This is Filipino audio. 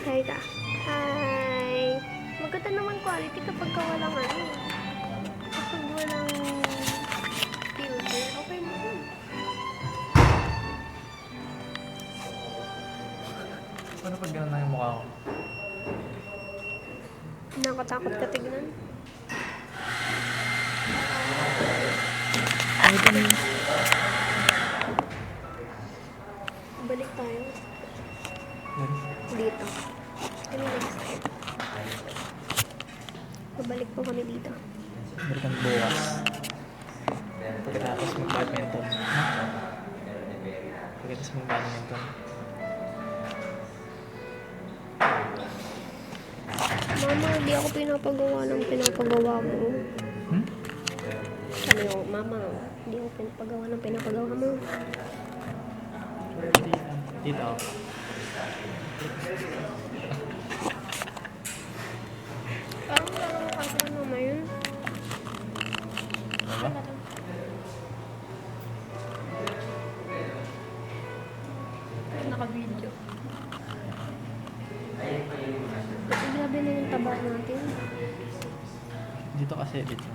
Hi ka. Hi. Maganda naman quality kapag walang ano. Kapag walang filter, okay mo yun. Paano pag gano'n na yung mukha ko? Nakatakot ka tignan. Ano ito na yun? Balik tayo. Dito. Ano next time? Babalik po kami dito. Balikan bukas. Pagkatapos mag-badminton. Ha? Pagkatapos mag-badminton. Mama, hindi ako pinapagawa ng pinapagawa mo. Hmm? Sabi ko, Mama, hindi ako pinapagawa ng pinapagawa mo. Dito. Parang wala naman kasi ano na yun. Ano ba? Naka-video. Grabe na yung taba natin. Dito kasi, dito.